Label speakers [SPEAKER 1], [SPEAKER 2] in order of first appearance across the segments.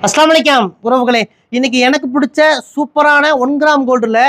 [SPEAKER 1] அஸ்ஸலாமு அலைக்கும் உறவுகளே, இன்னைக்கு எனக்கு பிடிச்ச சூப்பரான 1 கிராம் கோல்டுல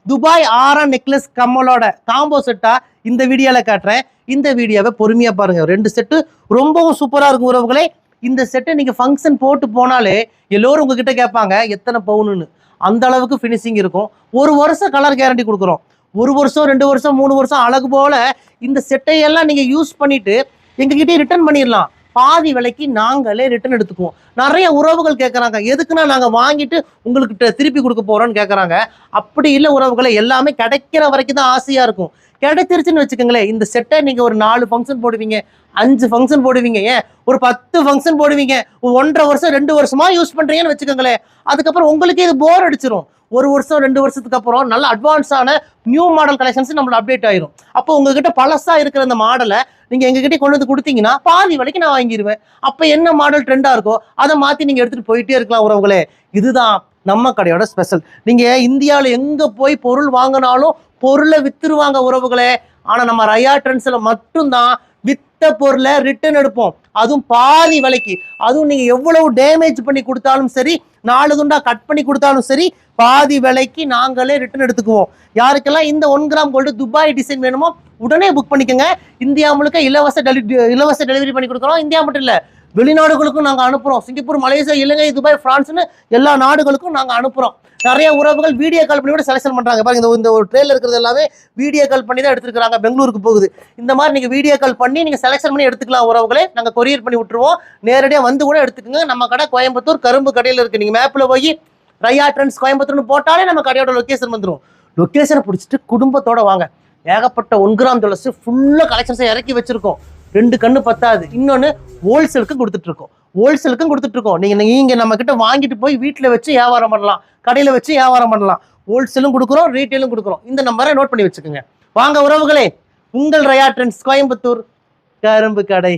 [SPEAKER 1] துபாய் ஆரம் நெக்லஸ் கம்மலோட காம்போ செட்டா இந்த வீடியோல காட்டுறேன். இந்த வீடியோவை பொறுமையா பாருங்க. 2 செட்டு ரொம்பவும் சூப்பரா இருக்கும் உறவுகளே. இந்த செட்டை நீங்க ஃபங்க்ஷன் போட்டு போனாலே எல்லோரும் உங்ககிட்ட கேட்பாங்க எத்தனை பவுனுன்னு. அந்த அளவுக்கு ஃபினிஷிங் இருக்கும். 1 வருஷம் கலர் கேரண்டி கொடுக்குறோம். 1 வருஷம் 2 வருஷம் 3 வருஷம் அழகு போல இந்த செட்டையெல்லாம் நீங்க யூஸ் பண்ணிட்டு எங்ககிட்டயே ரிட்டர்ன் பண்ணிடலாம். பாதி விலைக்கு நாங்களே ரிட்டர்ன் எடுத்துக்குவோம். நிறைய உறவுகள் கேட்குறாங்க, எதுக்குன்னா நாங்கள் வாங்கிட்டு உங்களுக்கு திருப்பி கொடுக்க போகிறோன்னு கேட்குறாங்க. அப்படி இல்லை உறவுகளை, எல்லாமே கிடைக்கிற வரைக்கும் தான் ஆசையாக இருக்கும். கிடைச்சிருச்சுன்னு வச்சுக்கோங்களேன், இந்த செட்டை நீங்கள் ஒரு 4 ஃபங்க்ஷன் போடுவீங்க, 5 ஃபங்க்ஷன் போடுவீங்க, ஏன் ஒரு 10 ஃபங்க்ஷன் போடுவீங்க, 1.5 வருஷம் 2 வருஷமா யூஸ் பண்ணுறீங்கன்னு வச்சுக்கோங்களேன். அதுக்கப்புறம் உங்களுக்கே இது போர் அடிச்சிடும். 1 வருஷம் 2 வருஷத்துக்கு அப்புறம் நல்ல அட்வான்ஸான நியூ மாடல் கலெக்ஷன்ஸ் நம்மள அப்டேட் ஆயிரும். அப்போ உங்ககிட்ட பழசா இருக்கிற அந்த மாடலை நீங்க எங்ககிட்ட கொண்டு வந்து கொடுத்தீங்கன்னா பாதி விலைக்கு நான் வாங்கிடுவேன். அப்ப என்ன மாடல் ட்ரெண்டா இருக்கோ அதை மாத்தி நீங்க எடுத்துட்டு போயிட்டே இருக்கலாம் உறவுகளே. இதுதான் நம்ம கடையோட ஸ்பெஷல். நீங்க இந்தியாவில எங்க போய் பொருள் வாங்கினாலும் பொருளை வித்துருவாங்க உறவுகளே. ஆனா நம்ம ரயா ட்ரெண்ட்ஸ்ல மட்டும்தான் வித்த பொருளை ரிட்டர்ன் எடுப்போம், அதுவும் பாதி விலைக்கு. அதுவும் நீங்க எவ்வளவு டேமேஜ் பண்ணி கொடுத்தாலும் சரி, 4 துண்டா கட் பண்ணி கொடுத்தாலும் சரி, பாதி விலைக்கு நாங்களே ரிட்டர்ன் எடுத்துக்குவோம். யாருக்கெல்லாம் இந்த 1 கிராம் கோல்டு துபாய் டிசைன் வேணுமோ உடனே புக் பண்ணிக்கோங்க. இந்தியா முழுக்க இலவச டெலிவரி பண்ணி கொடுக்குறோம். இந்தியா மட்டும் இல்லை, வெளிநாடுகளுக்கும் நாங்கள் அனுப்புகிறோம். சிங்கப்பூர், மலேசியா, இலங்கை, துபாய், பிரான்ஸ்னு எல்லா நாடுகளுக்கும் நாங்கள் அனுப்புகிறோம். நிறைய உறவுகள் வீடியோ கால் பண்ணி கூட செலக்ஷன் பண்ணுறாங்க. பாருங்க, இந்த ஒரு ட்ரெயிலில் இருக்கிறது எல்லாமே வீடியோ கால் பண்ணி தான் எடுத்துருக்காங்க. பெங்களூருக்கு போகுது. இந்த மாதிரி நீங்கள் வீடியோ கால் பண்ணி நீங்கள் செலக்ஷன் பண்ணி எடுத்துக்கலாம் உறவுகளே. நாங்கள் கொரியர் பண்ணி விட்டுருவோம். நேரடியாக வந்து கூட எடுத்துக்கோங்க. நம்ம கடை கோயம்புத்தூர் கரும்பு கடையில் இருக்குது. நீங்கள் மேப்பில் போய் ரயா ட்ரெண்ட்ஸ் கோயம்புத்தூர்னு போட்டாலே நம்ம கடையோட லொக்கேஷன் வந்துடும். லொக்கேஷனை பிடிச்சிட்டு குடும்பத்தோட வாங்க. ஏகப்பட்ட 1 கிராம் ஜுவல்லர்ஸ் ஃபுல்லாக கலெக்ஷன்ஸை இறக்கி வச்சிருக்கோம். 2 கண்ணு பத்தாது. இன்னொன்று ஹோல்சேலுக்கும் கொடுத்துட்ருக்கோம். நீங்கள் நம்ம கிட்ட வாங்கிட்டு போய் வீட்டில் வச்சு வியாபாரம் பண்ணலாம், கடையில் வச்சு வியாபாரம் பண்ணலாம். ஹோல்சேலும் கொடுக்குறோம், ரீட்டெயிலும் கொடுக்குறோம். இந்த நம்பரை நோட் பண்ணி வச்சுக்கோங்க. வாங்க உறவுகளே, உங்கள் ரயா ட்ரெண்ட்ஸ் கோயம்புத்தூர் கரும்பு கடை.